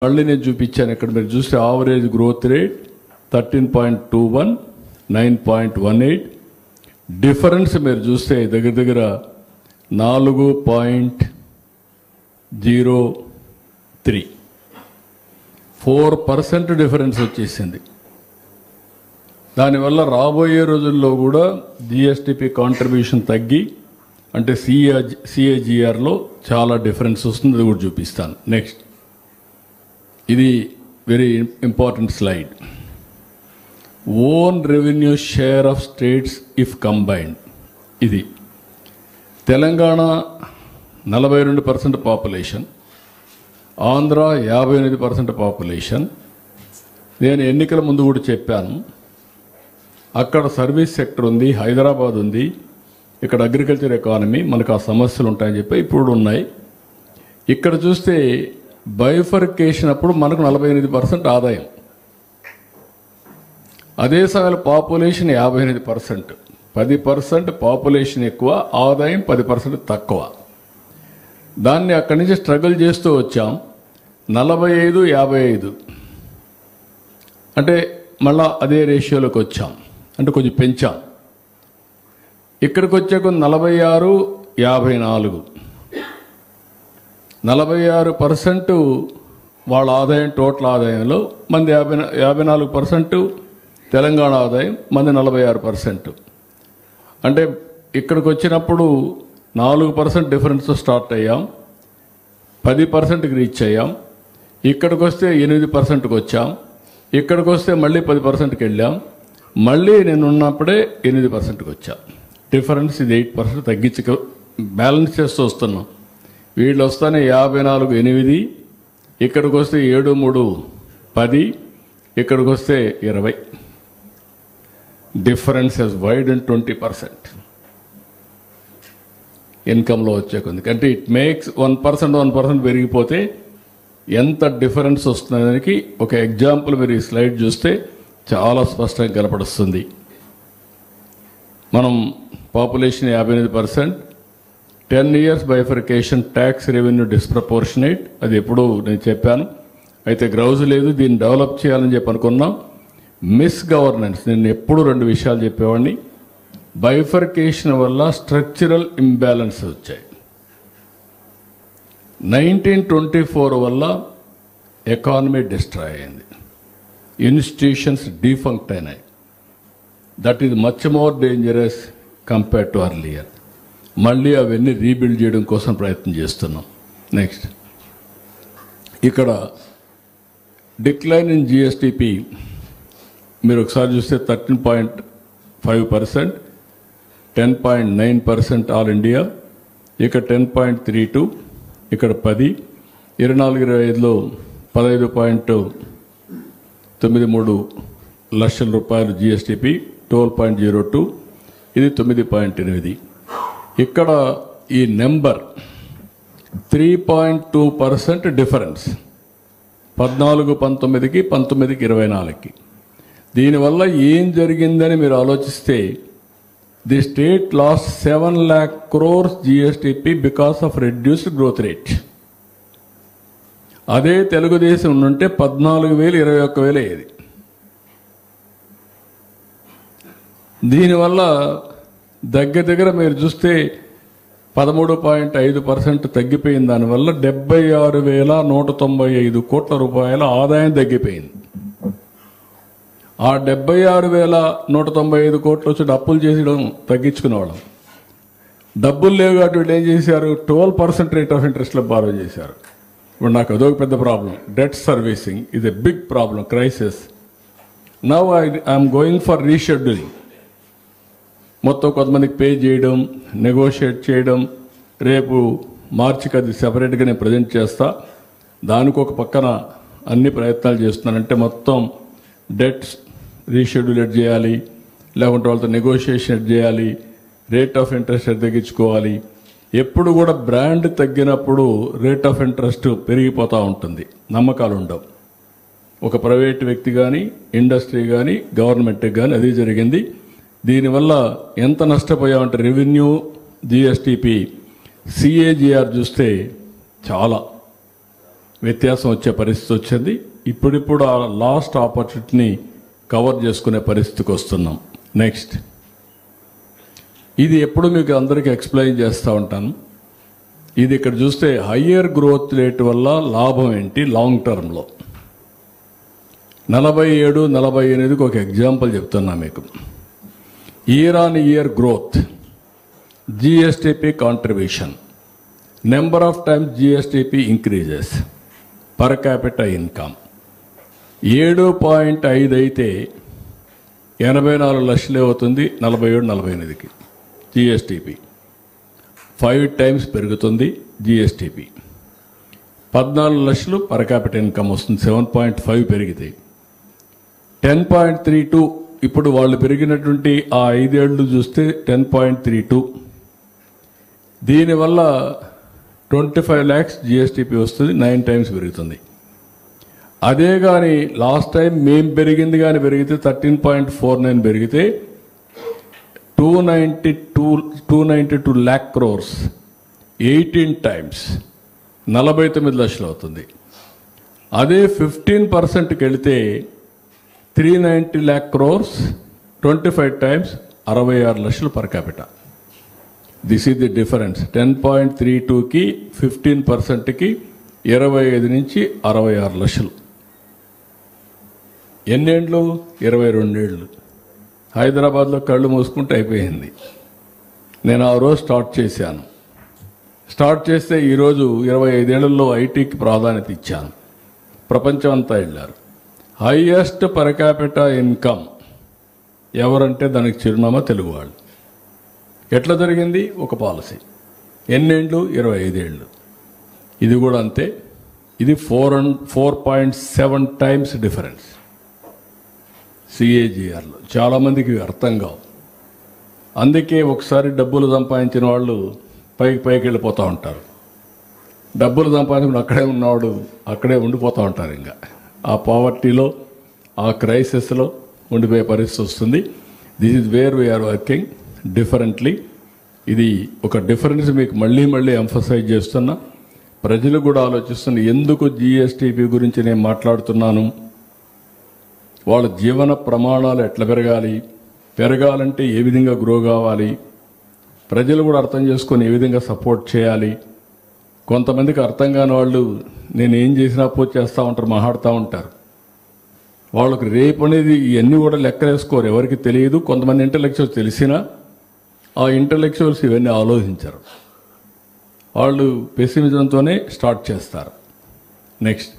మళ్ళీ నేను చూపించాను ఇక్కడ మీరు చూస్తే యావరేజ్ గ్రోత్ రేట్ 13.21 9.18 డిఫరెన్స్ మీరు చూస్తే దగ్గర దగ్గర 4.03 4% డిఫరెన్స్ వచ్చేసింది. దానివల్ల రాబోయే రోజుల్లో కూడా జిఎస్టిపి కాంట్రిబ్యూషన్ తగ్గి అంటే సిఏజిఆర్లో చాలా డిఫరెన్స్ వస్తుంది. అది కూడా చూపిస్తాను. నెక్స్ట్, ఇది very important slide. Own revenue share of states if combined. ఇది తెలంగాణ 42% పాపులేషన్, ఆంధ్ర 58% పాపులేషన్. నేను ఎన్నికల ముందు కూడా చెప్పాను, అక్కడ సర్వీస్ సెక్టర్ ఉంది, హైదరాబాద్ ఉంది, ఇక్కడ అగ్రికల్చర్ ఎకానమీ, మనకు ఆ సమస్యలు ఉంటాయని చెప్పి ఇప్పుడు ఉన్నాయి. ఇక్కడ చూస్తే బైఫర్కేషన్ అప్పుడు మనకు 48% ఆదాయం, అదే సమయంలో పాపులేషన్ 58%, 10% పాపులేషన్ ఎక్కువ, ఆదాయం 10% తక్కువ. దాన్ని అక్కడి నుంచి స్ట్రగుల్ చేస్తూ వచ్చాం. 45-55 అంటే మళ్ళా అదే రేషియోలోకి వచ్చాం, అంటే కొంచెం పెంచాం. ఇక్కడికి వచ్చాక 46-54 46% వాళ్ళ ఆదాయం టోటల్ ఆదాయంలో, మంది 54% తెలంగాణ ఆదాయం, మంది 46%. అంటే ఇక్కడికి వచ్చినప్పుడు 4% డిఫరెన్స్ స్టార్ట్ అయ్యాం, 10%కి రీచ్ అయ్యాం. ఇక్కడికి వస్తే 8%కి వచ్చాం, ఇక్కడికి వస్తే మళ్ళీ 10%కి వెళ్ళాం, మళ్ళీ నేను ఉన్నప్పుడే 8%కి వచ్చాం. డిఫరెన్స్ ఇది 8% తగ్గించి బ్యాలెన్స్ చేస్తూ వస్తున్నాం. వీళ్ళు వస్తానే 54-8, ఇక్కడికి వస్తే 7-3-10, ఇక్కడికి వస్తే 20. డిఫరెన్స్ హెస్ వైడ్ అండ్ 20% ఇన్కంలో వచ్చే కొంది. అంటే ఇట్ మేక్స్ 1% పెరిగిపోతే ఎంత డిఫరెన్స్ వస్తుందానికి ఒక ఎగ్జాంపుల్ మీరు ఈ స్లైడ్ చూస్తే చాలా స్పష్టంగా కనపడుస్తుంది. మనం population 58%, 10 years bifurcation, tax revenue disproportionate, అది ఎప్పుడూ నేను చెప్పాను. అయితే గ్రౌజ్ లేదు, దీన్ని డెవలప్ చేయాలని చెప్పి అనుకున్నాం. మిస్ గవర్నెన్స్, నేను ఎప్పుడు 2 విషయాలు చెప్పేవాడిని. బైఫర్కేషన్ వల్ల స్ట్రక్చరల్ ఇంబ్యాలెన్స్ వచ్చాయి. 1924 వల్ల ఎకానమీ డిస్ట్రాయ్ అయింది, ఇన్స్టిట్యూషన్స్ డీఫంక్ట్ అయినాయి. That is much more dangerous compare to earlier. మళ్ళీ అవన్నీ రీబిల్డ్ చేయడం కోసం ప్రయత్నం చేస్తున్నాం. నెక్స్ట్, ఇక్కడ డిక్లైన్ ఇన్ జిఎస్టిపి మీరు ఒకసారి చూస్తే 13.5%, 10.9% ఆల్ ఇండియా, ఇక్కడ 10.32, ఇక్కడ 10, 24-25లో 15.93 లక్షల రూపాయలు జిఎస్టిపి, 12.02, ఇది 9.8. ఇక్కడ ఈ నెంబర్ 3.2% డిఫరెన్స్ 14-19కి, 19కి, 24కి. దీనివల్ల ఏం జరిగిందని మీరు ఆలోచిస్తే the state loss 7 lakh crores GSDP because of reduced growth rate. అదే తెలుగుదేశం ఉంటే 14,000, 21,000 అయ్యేది. దీనివల్ల దగ్గర దగ్గర మీరు చూస్తే 13.5% తగ్గిపోయింది. దానివల్ల 76,195 కోట్ల రూపాయల ఆదాయం తగ్గిపోయింది. ఆ 76,195 కోట్లు వచ్చి అప్పులు చేసేయడం తగ్గించుకునేవాళ్ళం. డబ్బులు లేవు కాబట్టి వీళ్ళు ఏం చేశారు, 12% రేట్ ఆఫ్ ఇంట్రెస్ట్లో బారో చేశారు. ఇప్పుడు నాకు అదొక పెద్ద problem. Debt servicing is a big problem, crisis. Now I'm going for rescheduling. మొత్తం కొంతమందికి పే చేయడం, నెగోషియేట్ చేయడం. రేపు మార్చికి అది సెపరేట్గా నేను ప్రజెంట్ చేస్తా. దానికి ఒక పక్కన అన్ని ప్రయత్నాలు చేస్తున్నానంటే మొత్తం డెట్స్ రీషెడ్యూలేట్ చేయాలి, లేకుంటే వాళ్ళతో నెగోషియేషన్ చేయాలి, రేట్ ఆఫ్ ఇంట్రెస్ట్ తగ్గించుకోవాలి. ఎప్పుడు కూడా బ్రాండ్ తగ్గినప్పుడు రేట్ ఆఫ్ ఇంట్రెస్ట్ పెరిగిపోతూ ఉంటుంది, నమ్మకాలు ఉండవు. ఒక ప్రైవేట్ వ్యక్తి కానీ, ఇండస్ట్రీ కానీ, గవర్నమెంట్కి కానీ అది జరిగింది. దీనివల్ల ఎంత నష్టపోయామంటే రెవెన్యూ, జిఎస్టిపి, సిఏజిఆర్ చూస్తే చాలా వ్యత్యాసం వచ్చే పరిస్థితి వచ్చింది. ఇప్పుడిప్పుడు ఆ లాస్ట్ ఆపర్చునిటీని కవర్ చేసుకునే పరిస్థితికి వస్తున్నాం. నెక్స్ట్, ఇది ఎప్పుడు మీకు అందరికీ ఎక్స్ప్లెయిన్ చేస్తూ ఉంటాను. ఇది ఇక్కడ చూస్తే హయ్యర్ గ్రోత్ రేట్ వల్ల లాభం ఏంటి లాంగ్ టర్మ్లో. 47, 48కి ఒక ఎగ్జాంపుల్ చెప్తున్నా మీకు. Year on year growth, GSTP contribution, number of times GSTP increases, per capital income 7.5 అయితే 84 లక్షలే అవుతుంది 47, 48కి జిఎస్టిపి. 5 టైమ్స్ పెరుగుతుంది జిఎస్టిపి. 14 లక్షలు పర్ క్యాపిటల్ ఇన్కమ్ వస్తుంది, 7.5 పెరిగితే. 10.32 ఇప్పుడు వాళ్ళు పెరిగినటువంటి ఆ 5 ఏళ్ళు చూస్తే 10.32. దీనివల్ల 25 lakhs జిఎస్టిపి వస్తుంది, 9 టైమ్స్ పెరుగుతుంది. అదే కానీ లాస్ట్ టైం మేము పెరిగింది కానీ పెరిగితే 13.49 పెరిగితే 292 lakh crores, 18 టైమ్స్ 49 లక్షలు అవుతుంది. అదే 15%కి వెళితే 390 lakh crores, 25 టైమ్స్ 66 లక్షలు per capital. This is the difference. 10.32కి 15%కి 25 నుంచి 66 లక్షలు. ఎన్నేళ్ళు? 22 ఏళ్ళు. హైదరాబాద్లో కళ్ళు మూసుకుంటే అయిపోయింది. నేను ఆ రోజు స్టార్ట్ చేశాను. స్టార్ట్ చేస్తే ఈరోజు 25 ఏళ్లలో ఐటీకి ప్రాధాన్యత ఇచ్చాను. ప్రపంచం అంతా వెళ్ళారు. హైయెస్ట్ పర్ క్యాపిటల్ ఇన్కమ్ ఎవరంటే దానికి చిరునామా తెలుగు వాళ్ళు. ఎట్లా జరిగింది? ఒక పాలసీ. ఎన్నేళ్ళు? 25 ఏళ్ళు. ఇది కూడా అంతే. ఇది 4.7 టైమ్స్ డిఫరెన్స్ సిఏజిఆర్లో. చాలామందికి అర్థం కావు. అందుకే ఒకసారి డబ్బులు సంపాదించిన వాళ్ళు పైకి వెళ్ళిపోతూ ఉంటారు. డబ్బులు సంపాదించిన అక్కడే ఉన్నవాడు అక్కడే ఉండిపోతూ ఉంటారు. ఇంకా ఆ పావర్టీలో, ఆ క్రైసిస్లో ఉండిపోయే పరిస్థితి వస్తుంది. This is where we are working differently. ఇది ఒక డిఫరెన్స్ మీకు మళ్ళీ ఎంఫసైజ్ చేస్తున్నా. ప్రజలు కూడా ఆలోచిస్తున్న ఎందుకు జిఎస్టిపి గురించి నేను మాట్లాడుతున్నాను. వాళ్ళ జీవన ప్రమాణాలు ఎట్లా పెరగాలంటే ఏ విధంగా గ్రో కావాలి, ప్రజలు కూడా అర్థం చేసుకొని ఏ విధంగా సపోర్ట్ చేయాలి. కొంతమందికి అర్థం కాని వాళ్ళు నేను ఏం చేసినా చేస్తూ ఉంటారు, మాట్లాడుతూ ఉంటారు. వాళ్ళకి రేపు అనేది ఇవన్నీ కూడా లెక్కలేసుకోరు, ఎవరికి తెలియదు. కొంతమంది ఇంటలెక్చువల్స్ తెలిసినా ఆ ఇంటలెక్చువల్స్ ఇవన్నీ ఆలోచించరు. వాళ్ళు పెసిమిజంతోనే స్టార్ట్ చేస్తారు. నెక్స్ట్,